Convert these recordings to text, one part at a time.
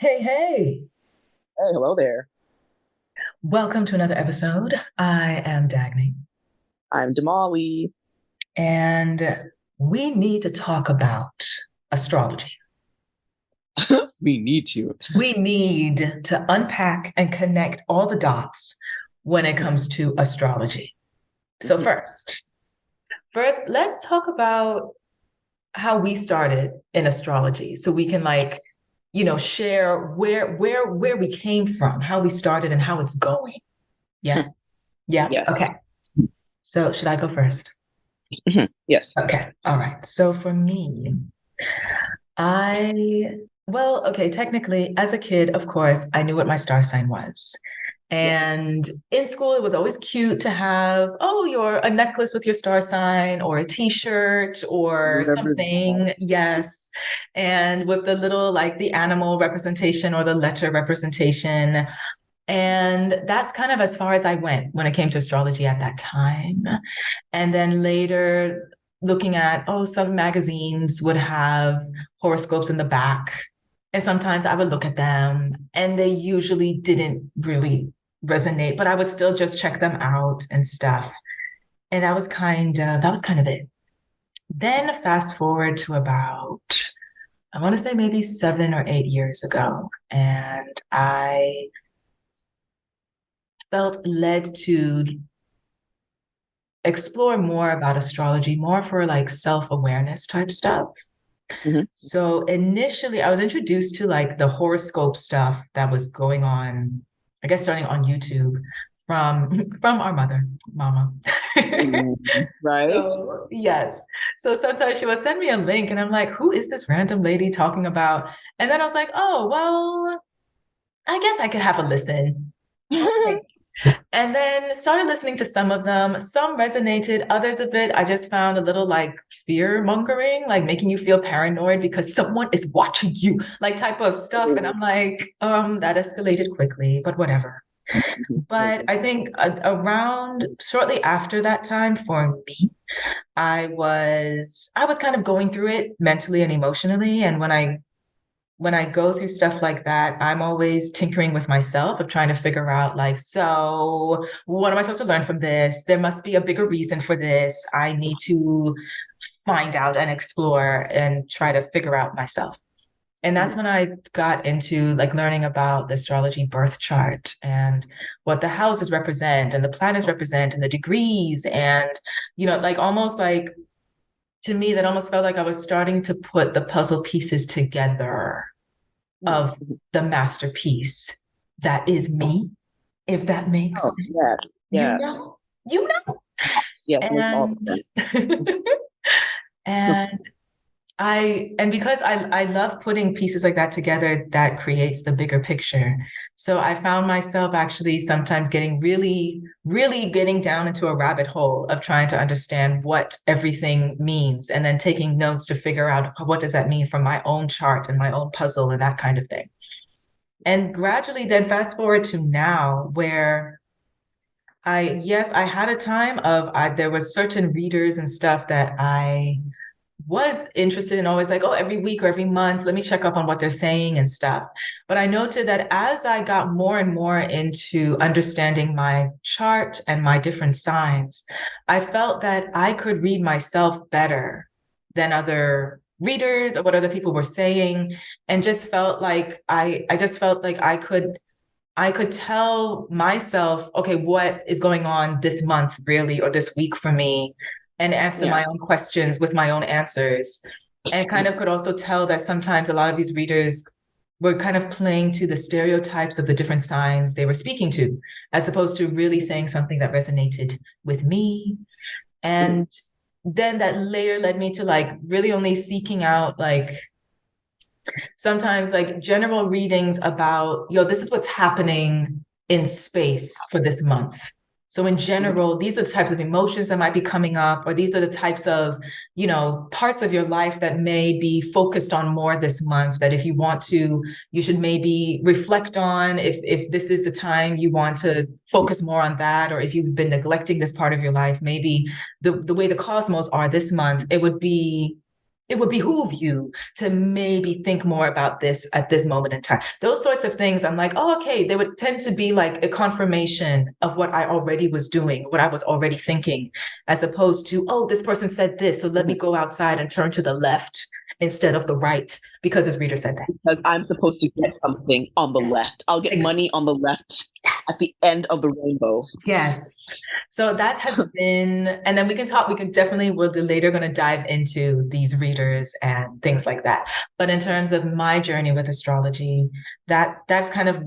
Hey, hey, Hey, hello there. welcome to another episode. I am Dagny, I'm Damali. and we need to talk about astrology. We need to. We need to unpack and connect all the dots when it comes to astrology. So Mhm. first, let's talk about how we started in astrology so we can share where we came from, how we started and how it's going. Yes? Yeah. Yes. Okay. So should I go first? Yes. Okay. All right. So for me, okay, technically, as a kid, of course, I knew what my star sign was. Yes. And in school, it was always cute to have, oh, your a necklace with your star sign or a t-shirt or Remember that. something. Yes. And with the little like the animal representation or the letter representation. And that's kind of as far as I went when it came to astrology at that time. And then later, looking at, oh, some magazines would have horoscopes in the back. And sometimes I would look at them and they usually didn't really resonate, but I would still just check them out and stuff. And that was kind of it. Then fast forward to about, I want to say maybe 7 or 8 years ago. And I felt led to explore more about astrology, more for like self-awareness type stuff. Mhm. So initially, I was introduced to like the horoscope stuff that was going on, I guess starting on YouTube from our mama. Right? So yes. So sometimes she would send me a link and I'm like, who is this random lady talking about? And then I was like, oh, well, I guess I could have a listen. Okay. And then started listening to some of them. Some resonated, others of it I just found a little like fear mongering, like making you feel paranoid because someone is watching you, like type of stuff. And I'm like, that escalated quickly, but whatever. But I think around shortly after that time for me, I was kind of going through it mentally and emotionally. And when I go through stuff like that, I'm always tinkering with myself of trying to figure out, like, so what am I supposed to learn from this? There must be a bigger reason for this. I need to find out and explore and try to figure out myself. And that's when I got into like learning about the astrology birth chart and what the houses represent and the planets represent and the degrees. And, like almost like to me, that almost felt like I was starting to put the puzzle pieces together of the masterpiece that is me, if that makes Oh, yes. sense. You Yes. know, you know. Yes, makes all the And sense. and because I love putting pieces like that together that creates the bigger picture. So I found myself actually sometimes getting really, really getting down into a rabbit hole of trying to understand what everything means and then taking notes to figure out what does that mean from my own chart and my own puzzle and that kind of thing. And gradually then fast forward to now where yes, I had a time of there was certain readers and stuff that I was interested in, always like, oh, every week or every month, let me check up on what they're saying and stuff. But I noted that as I got more and more into understanding my chart and my different signs, I felt that I could read myself better than other readers or what other people were saying, and just felt like I just felt like I could tell myself, okay, what is going on this month, really, or this week for me, and answer Yeah. my own questions with my own answers. And kind of could also tell that sometimes a lot of these readers were kind of playing to the stereotypes of the different signs they were speaking to, as opposed to really saying something that resonated with me. And then that later led me to like really only seeking out like sometimes like general readings about, this is what's happening in space for this month. So in general, these are the types of emotions that might be coming up, or these are the types of, parts of your life that may be focused on more this month, that if you want to, you should maybe reflect on if this is the time you want to focus more on that, or if you've been neglecting this part of your life, maybe the way the cosmos are this month, it would behoove you to maybe think more about this at this moment in time. Those sorts of things, I'm like, oh, okay, they would tend to be like a confirmation of what I already was doing, what I was already thinking, as opposed to, oh, this person said this, so let me go outside and turn to the left instead of the right because this reader said that. Because I'm supposed to get something on the left. I'll get money on the left at the end of the rainbow. Yes. So that has been, and then we can definitely, we're later going to dive into these readers and things like that. But in terms of my journey with astrology, that's kind of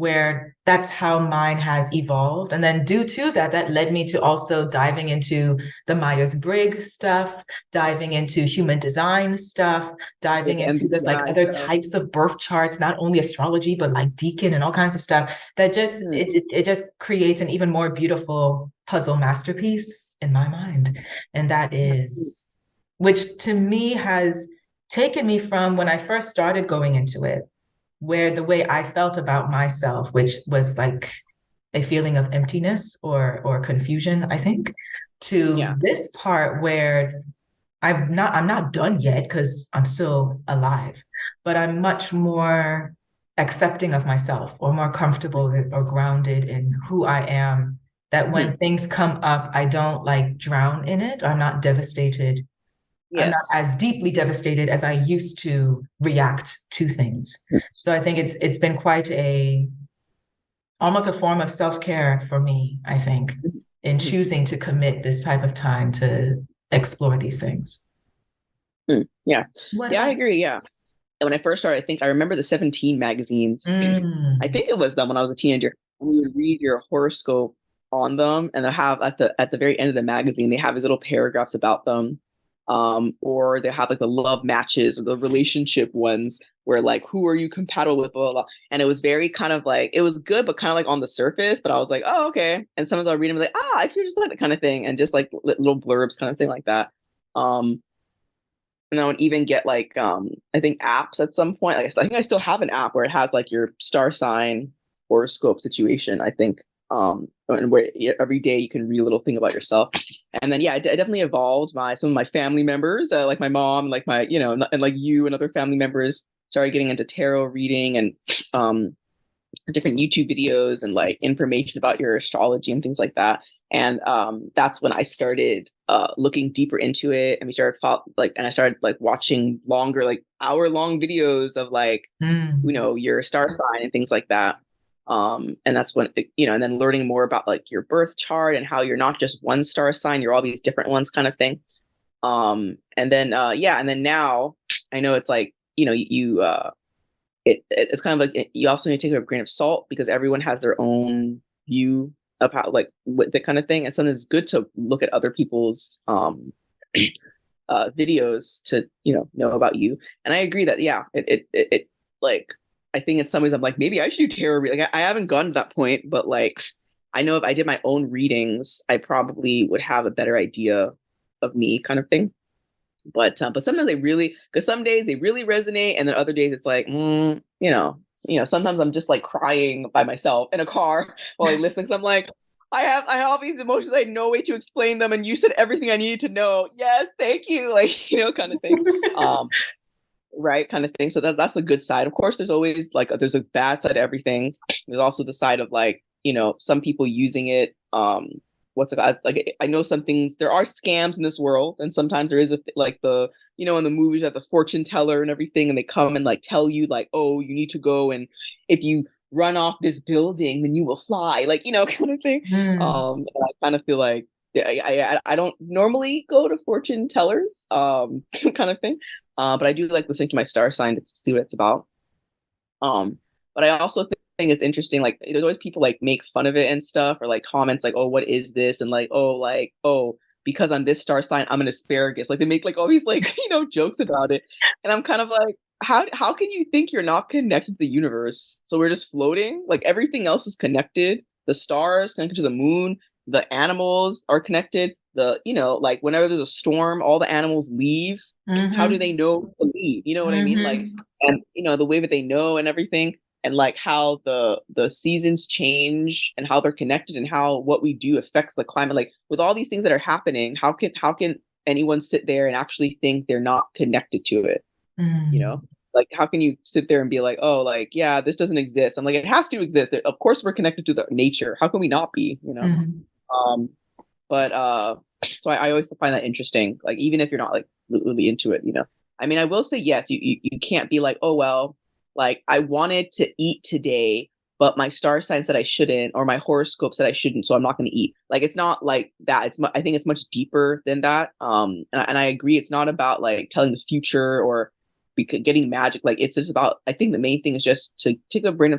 that's how mine has evolved. And then due to that led me to also diving into the Myers-Briggs stuff, diving into human design stuff, diving into this like other types of birth charts, not only astrology, but like Deacon and all kinds of stuff that just, it just creates an even more beautiful puzzle masterpiece in my mind. And that is, which to me has taken me from when I first started going into it, where the way I felt about myself, which was like a feeling of emptiness or confusion, I think, to this part where I'm not done yet because I'm still alive, but I'm much more accepting of myself or more comfortable or grounded in who I am, that when things come up, I don't like drown in it, or I'm not devastated. I'm not as deeply devastated as I used to react to things. So I think it's been quite almost a form of self-care for me, I think, in choosing to commit this type of time to explore these things. Yeah, I agree. Yeah. And when I first started, I remember the 17 magazines. I think it was them when I was a teenager. We would read your horoscope on them, and they'll have at the very end of the magazine, they have these little paragraphs about them. Or they have like the love matches or the relationship ones where like, who are you compatible with, blah, blah, blah. And it was very kind of like, it was good, but kind of like on the surface, but I was like, oh, okay. And sometimes I'll read them like, I feel just like that kind of thing. And just like little blurbs kind of thing like that. And I would even get like, I think apps at some point, like I think I still have an app where it has like your star sign horoscope situation, I think. And where every day you can read a little thing about yourself. And then, I definitely evolved some of my family members, like my mom, like my, and like you and other family members started getting into tarot reading and, different YouTube videos and like information about your astrology and things like that. And, that's when I started, looking deeper into it. And I started like watching longer, like hour-long videos of like, your star sign and things like that. And that's when, and then learning more about like your birth chart and how you're not just one star sign, you're all these different ones kind of thing. And then now I know it's like, it's kind of like, you also need to take it with a grain of salt because everyone has their own view of how, like, what the kind of thing. And sometimes it's good to look at other people's, videos to, know about you. And I agree that, it like, I think in some ways I'm like, maybe I should do tarot reading. Like, I haven't gotten to that point, but like, I know if I did my own readings, I probably would have a better idea of me kind of thing. But sometimes because some days they really resonate. And then other days it's like, sometimes I'm just like crying by myself in a car while I listen. Cause I'm like, I have all these emotions. I had no way to explain them. And you said everything I needed to know. Yes. Thank you. Like, kind of thing. Right, kind of thing. So that's the good side. Of course, there's always like there's a bad side to everything. There's also the side of like, some people using it. What's it like? I know some things. There are scams in this world, and sometimes there is like the in the movies that the fortune teller and everything, and they come and like tell you like, oh, you need to go and if you run off this building, then you will fly, like kind of thing. And I kind of feel like I don't normally go to fortune tellers, kind of thing. But I do like listening to my star sign to see what it's about. But I also think it's interesting. Like, there's always people like make fun of it and stuff, or like comments like, "Oh, what is this?" And like, "Oh, because I'm this star sign, I'm an asparagus." Like, they make like all these like jokes about it, and I'm kind of like, how can you think you're not connected to the universe? So we're just floating. Like, everything else is connected. The stars connected to the moon. The animals are connected. Like whenever there's a storm, all the animals leave. How do they know to leave? You know what I mean? Like, and the way that they know and everything, and like how the seasons change and how they're connected and how what we do affects the climate. Like, with all these things that are happening, how can anyone sit there and actually think they're not connected to it, you know? Mm. Like, how can you sit there and be like, oh, like, yeah, this doesn't exist? I'm like, it has to exist. Of course, we're connected to the nature. How can we not be? You know? Mhm. Um, but so I always find that interesting. Like, even if you're not like really into it, you know. I mean, I will say yes. You can't be like, oh well, like I wanted to eat today, but my star sign said I shouldn't, or my horoscope said I shouldn't, so I'm not going to eat. Like, it's not like that. I think it's much deeper than that. And I agree. It's not about like telling the future or getting magic. Like, it's just about. I think the main thing is just to take a grain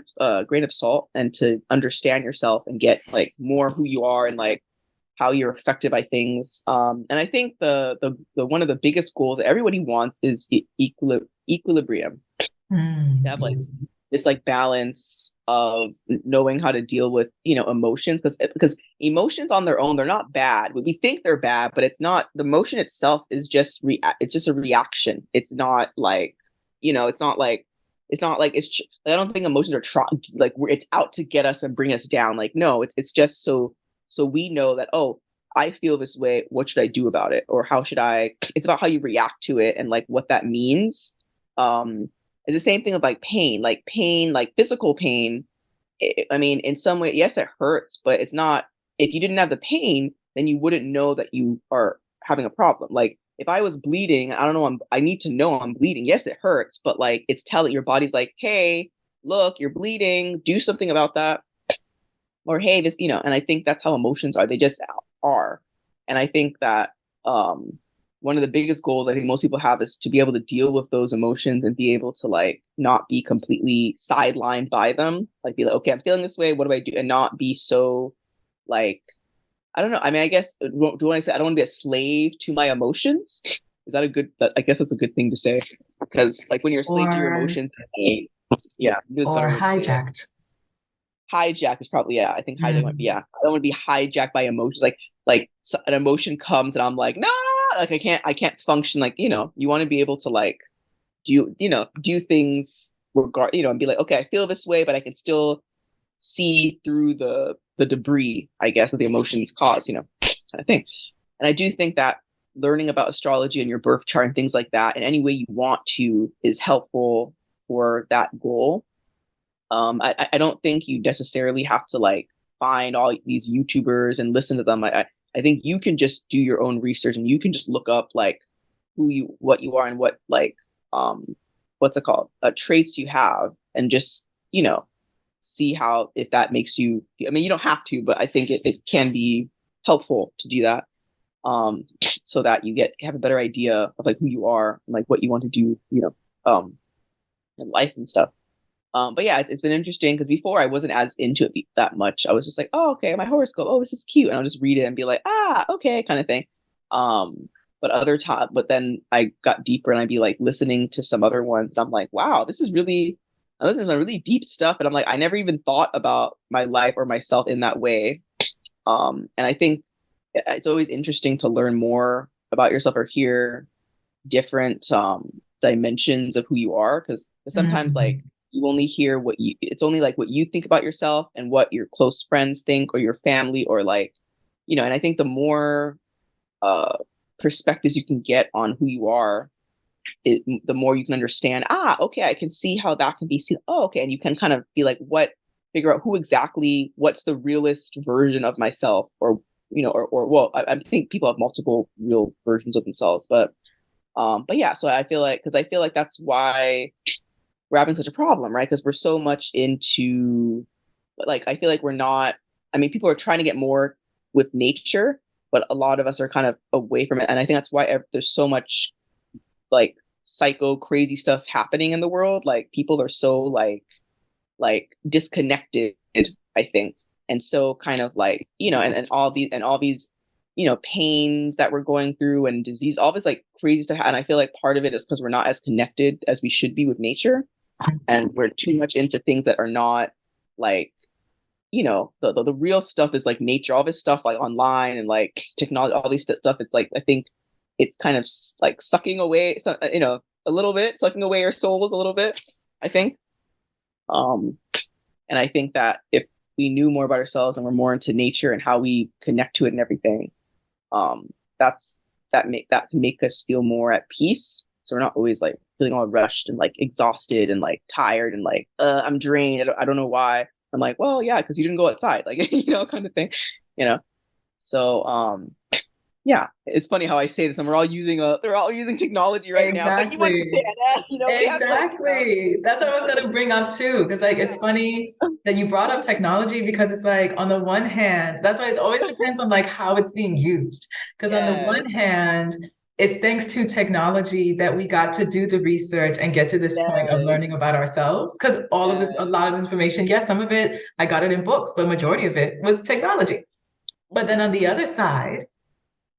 of salt and to understand yourself and get like more who you are and like how you're affected by things. And I think the one of the biggest goals that everybody wants is equilibrium, to have like Yes. this like balance of knowing how to deal with, you know, emotions, because emotions on their own, they're not bad. We think they're bad, but it's not. The emotion itself is just it's just a reaction. It's not like, you know, it's not like I don't think emotions are like it's out to get us and bring us down. Like, no, it's just so we know that, oh, I feel this way, what should I do about it, or how should I. It's about how you react to it and like what that means. It's the same thing with like pain, like physical pain. I mean, in some way, yes, it hurts, but it's not. If you didn't have the pain, then you wouldn't know that you are having a problem. Like, if I was bleeding, I don't know, I need to know I'm bleeding. Yes, it hurts, but like it's telling your body's like, hey, look, you're bleeding, do something about that. Or hey, this, you know. And I think that's how emotions are. They just are. And I think that one of the biggest goals I think most people have is to be able to deal with those emotions and be able to like not be completely sidelined by them. Like, be like, okay, I'm feeling this way, what do I do? And not be so like, I don't know. I mean, I guess, do you want to say I don't want to be a slave to my emotions? Is that a good? I guess that's a good thing to say, because like when you're a slave to your Or emotions, yeah, there's a better or way to say it. hijacked. Hijack is probably, yeah. I think hijack might be, Mm. yeah. I don't want to be hijacked by emotions. Like an emotion comes and I'm like, no, like I can't function. Like, you know, you want to be able to like do things and be like, okay, I feel this way, but I can still see through the debris, I guess, that the emotions cause, you know, kind of thing. And I do think that learning about astrology and your birth chart and things like that in any way you want to is helpful for that goal. I don't think you necessarily have to like find all these YouTubers and listen to them. I think you can just do your own research and you can just look up like what you are and what like what's it called, traits you have, and just, you know, see how, if that makes you. I mean, you don't have to, but I think it can be helpful to do that, so that you have a better idea of like who you are and like what you want to do, you know, in life and stuff. But yeah, it's been interesting because before I wasn't as into it that much. I was just like, oh, okay, my horoscope. Oh, this is cute, and I'll just read it and be like, ah, okay, kind of thing. Um, but then I got deeper and I'd be like listening to some other ones, and I'm like, wow, I'm listening to really deep stuff, and I'm like, I never even thought about my life or myself in that way. And I think it's always interesting to learn more about yourself or hear different dimensions of who you are, because sometimes like Mm. you only hear it's only like what you think about yourself and what your close friends think or your family, or like, you know. And I think the more uh perspectives you can get on who you are, the more you can understand, okay, I can see how that can be seen. Oh, okay. And you can kind of be like, figure out what's the realist version of myself, or, you know, or well, I think people have multiple real versions of themselves, but yeah, so I feel like that's why we're having such a problem, right? Because we're so much into, like, I feel like we're not. I mean, people are trying to get more with nature, but a lot of us are kind of away from it, and I think that's why there's so much like psycho crazy stuff happening in the world. Like, people are so like disconnected, I think, and so kind of like, you know, and all these, you know, pains that we're going through and disease, all this like crazy stuff. And I feel like part of it is because we're not as connected as we should be with nature, and we're too much into things that are not like, you know, the real stuff is like nature. All this stuff like online and like technology, all these stuff, it's like, I think it's kind of like sucking away, you know, a little bit, sucking away our souls a little bit, I think. um and I think that if we knew more about ourselves and we're more into nature and how we connect to it and everything, um that's that can make us feel more at peace. So we're not always like feeling all rushed and like exhausted and like tired and like I'm drained. I don't know why. I'm like, well, yeah, because you didn't go outside, like kind of thing, you know. So yeah, it's funny how I say this, and they're all using technology right now, but you Exactly. understand, we have like, Exactly. That's what I was gonna bring up too. Because like it's funny that you brought up technology because it's like on the one hand, that's why it always depends on like how it's being used. Because on the yes, one hand, it's thanks to technology that we got to do the research and get to this point of yes, learning about ourselves. Because all of this, a yes. lot of this information, yes, some of it I got it in books, but majority of it was technology. But then on the other side,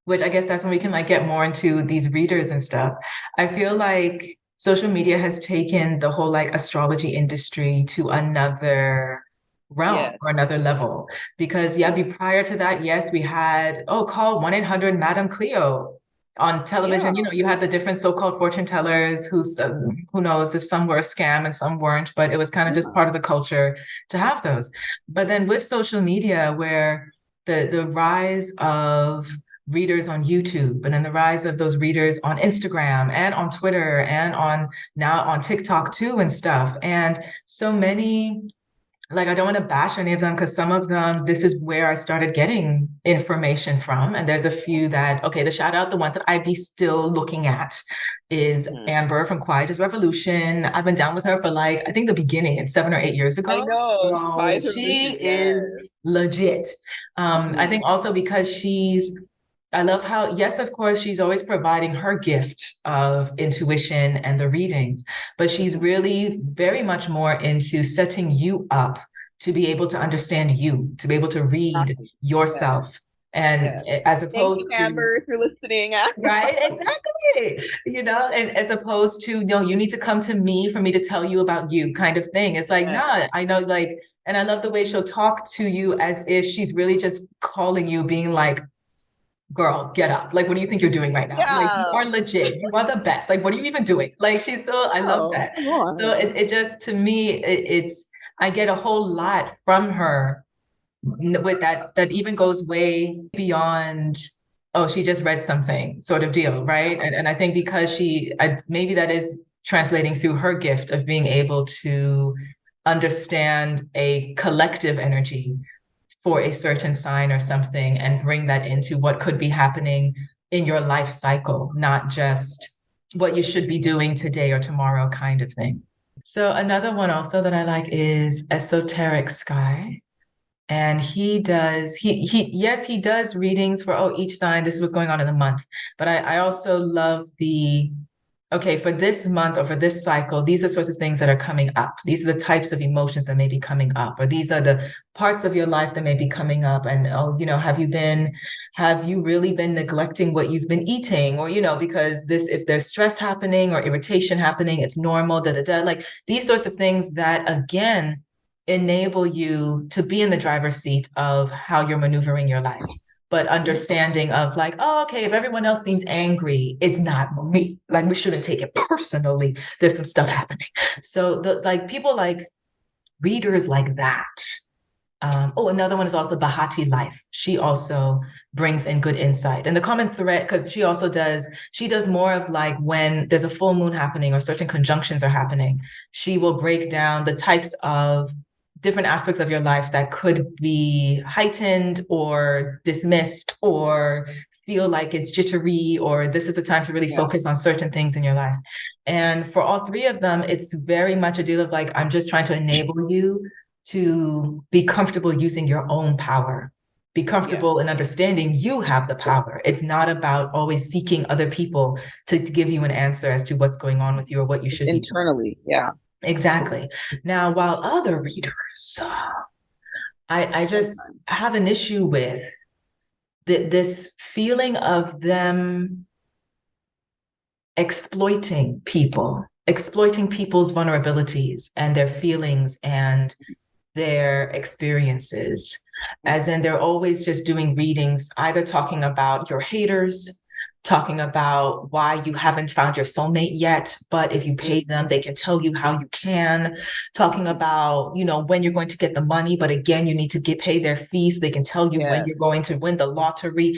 which I guess that's when we can like get more into these readers and stuff. I feel like social media has taken the whole like astrology industry to another realm or Yes. another level. Because yeah, prior to that, yes, we had, oh, call 1-800 Madame Cleo on Yeah. television. You had the different so-called fortune tellers who knows if some were a scam and some weren't, but it was kind of just Yeah. part of the culture to have those. But then with social media, where the rise of readers on YouTube and then the rise of those readers on Instagram and on Twitter and on now on TikTok too and stuff. And so many, like I don't want to bash any of them because some of them, this is where I started getting information from. And there's a few that, okay, the shout out, the ones that I'd be still looking at is Mhm. Amber from Quiet as Revolution. I've been down with her for like, I think the beginning, it's 7 or 8 years I ago. know. So Quiet she Revolution, is yes. legit. I Mhm. think also because I love how, yes, of course, she's always providing her gift of intuition and the readings, but she's Mhm. really very much more into setting you up to be able to understand you, to be able to read Exactly. Yes. yourself. And Yes. as Thank you, opposed to, Amber, if you're listening. right, exactly, and as opposed to, no, you need to come to me for me to tell you about you kind of thing. It's like, Yes. nah, I know, like, and I love the way she'll talk to you as if she's really just calling you, being like, girl, get up. Like, what do you think you're doing right now? Like, you Yeah. are legit. You are the best. Like, what are you even doing? Like, I love Oh, that. come So on. it just, to me, I get a whole lot from her with that even goes way beyond, oh, she just read something sort of deal, right? And I think because maybe that is translating through her gift of being able to understand a collective energy for a certain sign or something and bring that into what could be happening in your life cycle, not just what you should be doing today or tomorrow kind of thing. So another one also that I like is Esoteric Sky. And he does readings for, oh, each sign, this is what's going on in the month. But I also love okay, for this month or for this cycle, these are sorts of things that are coming up. These are the types of emotions that may be coming up, or these are the parts of your life that may be coming up. And, oh, have you really been neglecting what you've been eating? Or, because if there's stress happening or irritation happening, it's normal, da, da, da. Like these sorts of things that, again, enable you to be in the driver's seat of how you're maneuvering your life, but Mhm. understanding of like, oh, okay, if everyone else seems angry, it's not me. Like we shouldn't take it personally. There's some stuff happening. So people like readers like that. Another one is also Bahati Life. She also brings in good insight. And the common thread, because she does more of like when there's a full moon happening or certain conjunctions are happening, she will break down the types of different aspects of your life that could be heightened or dismissed or feel like it's jittery, or this is the time to really Yeah. focus on certain things in your life. And for all three of them, it's very much a deal of like, I'm just trying to enable you to be comfortable using your own power, be comfortable Yes. in understanding you have the power. It's not about always seeking other people to give you an answer as to what's going on with you or what you It's should be doing. internally. Yeah. Exactly. Now, while other readers, I just Sometimes. have an issue with this feeling of them exploiting people's vulnerabilities and their feelings and their experiences. As in, they're always just doing readings, either talking about your haters, talking about why you haven't found your soulmate yet, but if you pay them, they can tell you how you can. Talking about, when you're going to get the money, but again, you need to pay their fees so they can tell you when Yeah. you're going to win the lottery.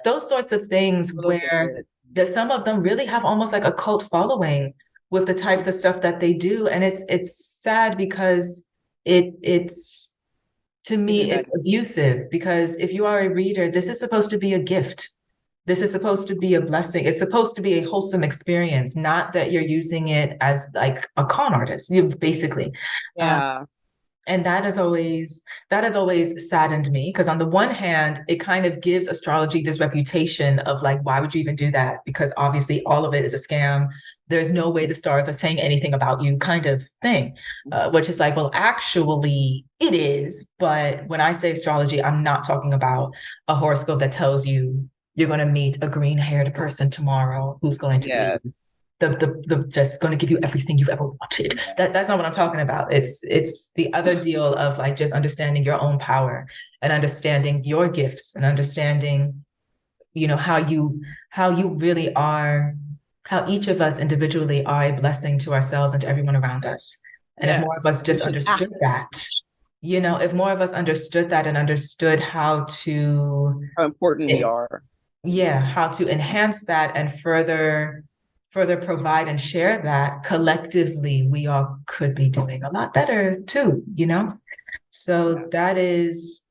Those sorts of things where some of them really have almost like a cult following with the types of stuff that they do. And it's sad because it's to me, it's abusive, because if you are a reader, this is supposed to be a gift. This is supposed to be a blessing. It's supposed to be a wholesome experience, not that you're using it as like a con artist, basically. Yeah. And that has always saddened me, because on the one hand, it kind of gives astrology this reputation of like, why would you even do that? Because obviously all of it is a scam. There's no way the stars are saying anything about you, kind of thing, which is like, well, actually it is. But when I say astrology, I'm not talking about a horoscope that tells you you're going to meet a green-haired person tomorrow who's going to be the just going to give you everything you've ever wanted. That's not what I'm talking about. It's the other deal of like just understanding your own power and understanding your gifts and understanding, how you really are, how each of us individually are a blessing to ourselves and to everyone around us. And if more of us just understood that, if more of us understood that and understood how important we are. Yeah, how to enhance that and further provide and share that, collectively we all could be doing a lot better too. So that is,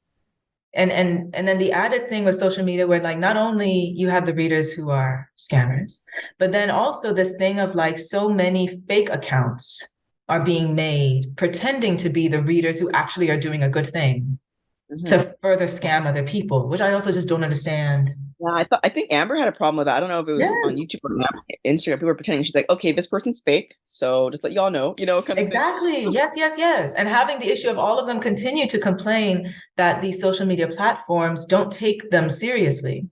and then the added thing with social media, where like not only you have the readers who are scammers, but then also this thing of like so many fake accounts are being made pretending to be the readers who actually are doing a good thing to further scam other people, which I also just don't understand. Yeah, I think Amber had a problem with that. I don't know if it was on Yes. YouTube or Instagram. People were pretending. She's like, okay, this person's fake, so just let y'all know, kind of Exactly. thing. Yes, yes, yes. And having the issue of all of them continue to complain that these social media platforms don't take them seriously.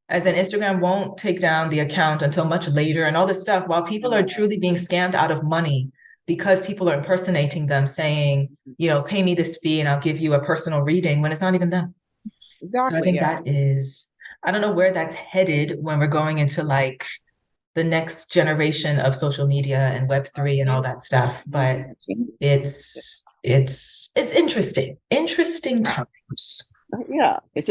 As in, Instagram won't take down the account until much later and all this stuff, while people are truly being scammed out of money because people are impersonating them, saying, pay me this fee and I'll give you a personal reading, when it's not even them. So I Exactly. think Yeah. I don't know where that's headed when we're going into like the next generation of social media and Web3 and all that stuff, but it's interesting times. Yeah, it's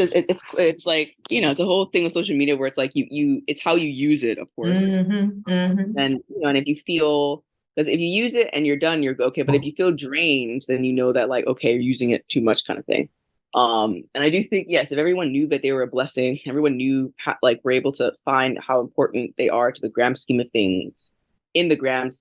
like, it's a whole thing with social media where it's like it's how you use it, of course. And and if you feel, because if you use it and you're done, you're okay. But if you feel drained, then you know that like, okay, you're using it too much, kind of thing. And I do think, yes, if everyone knew that they were a blessing, everyone knew like we're able to find how important they are to the grand scheme of things, in the grand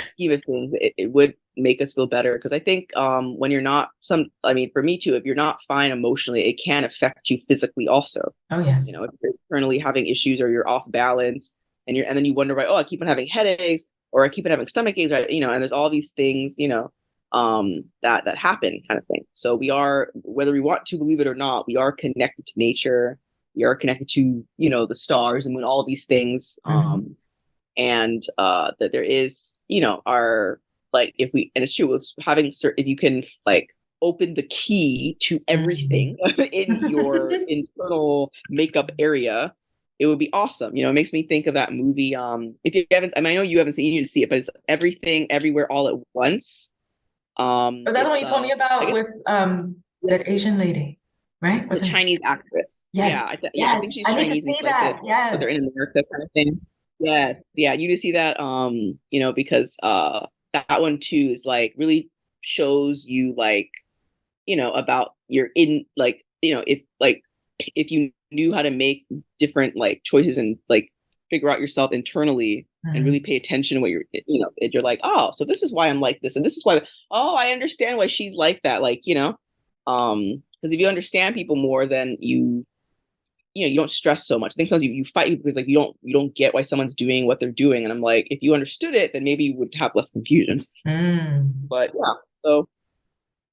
scheme of things, it would make us feel better. Because I think when you're not for me too, if you're not fine emotionally, it can affect you physically also. Oh yes. If you're internally having issues or you're off balance, and then you wonder, right, oh, I keep on having headaches, or I keep on having stomach aches, right? And there's all these things, that happen, kind of thing. So we are, whether we want to believe it or not, we are connected to nature. We are connected to, the stars and all of these things. And that there is, our, like, if we, and it's true, it's having certain, if you can like open the key to everything in your internal makeup area, it would be awesome. It makes me think of that movie. If you haven't, I know you haven't seen, you need to see it, but it's Everything Everywhere All at Once. Was that the one you told me about with that Asian lady, right? The Chinese actress. Yes. Yeah, yes. I think she's I need Chinese. to see Like that. Yes. but they're in America, kind of thing. Yes, yeah, you need to see that. Because that one too is like really shows you like, about your in like, if you knew how to make different like choices and like figure out yourself internally and really pay attention to what you're like, oh, so this is why I'm like this, and this is why, oh, I understand why she's like that, like, because if you understand people more, then you don't stress so much. I think sometimes you fight because like you don't get why someone's doing what they're doing, and I'm like, if you understood it, then maybe you would have less confusion. But yeah, so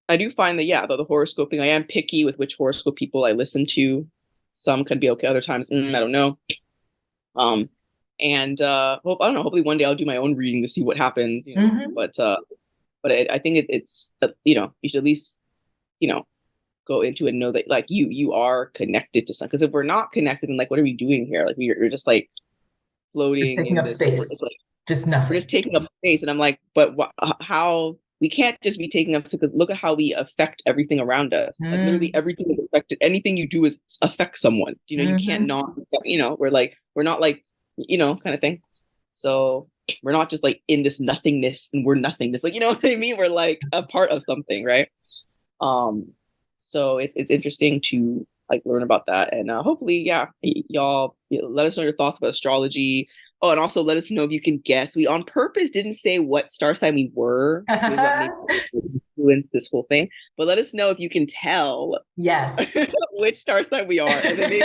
I do find that, yeah, about the horoscoping, I am picky with which horoscope people I listen to. Some can be okay, other times I don't know. And I don't know, hopefully one day I'll do my own reading to see what happens, but I think it's you should at least go into and know that like you are connected to something. Because if we're not connected, then like what are we doing here? Like we're just like Just floating taking in up this. It's space. like Just we're just nothing. taking up space, and I'm like, but how we can't just be taking up space. Look at how we affect everything around us. Like literally Mm, everything is affected. Anything you do is affect someone. You know, you can't hmm. not. You know, we're not like kind of thing. So we're not just like in this nothingness and we're nothingness. Like, you know what I mean? We're like a part of something, right? Um, so it's interesting to like learn about that, and hopefully, yeah, y'all let us know your thoughts about astrology. Oh, and also let us know if you can guess. We on purpose didn't say what star sign we were because that may influence this whole thing. But let us know if you can tell Yes. which star sign we are, and then maybe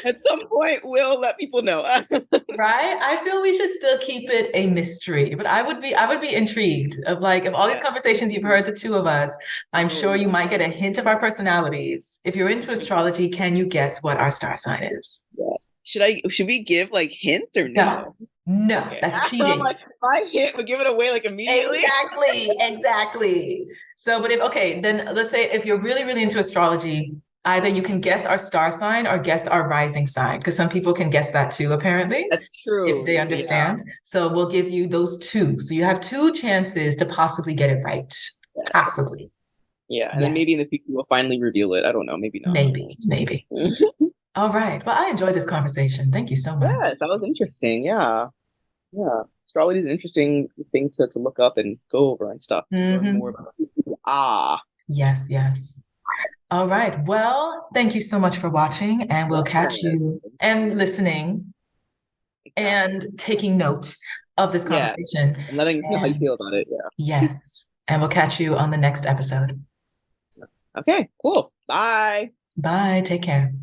at some point we'll let people know. Right? I feel we should still keep it a mystery, but I would be intrigued of like if all these Yeah. conversations you've heard the two of us, I'm Oh sure you yeah. might get a hint of our personalities. If you're into astrology, can you guess what our star sign is? Yeah. Should we give like hints or No, no? no, Okay. that's I'm cheating. like, my hint would give it away like immediately. Exactly, exactly. So, but if okay, then let's say if you're really, really into astrology, either you can guess our star sign or guess our rising sign, because some people can guess that too, apparently, That's if they true. Yeah. understand. So we'll give you those two. So you have two chances to possibly get it right. Yes. Possibly. Yeah. And then maybe in Yes. the future we'll finally reveal it. I don't know. Maybe not. Maybe, maybe. All right. Well, I enjoyed this conversation. Thank you so much. Yes, that was interesting. Yeah. Yeah. Astrology is an interesting thing to look up and go over and stuff. Learn more Hmm. about who you are. Yes, yes. All right. Well, thank you so much for watching, and we'll catch Yes. you and listening Exactly. and taking note of this Yeah. conversation. And letting us know how you And feel about it. Yeah. yes, and we'll catch you on the next episode. Okay, cool. Bye. Bye. Take care.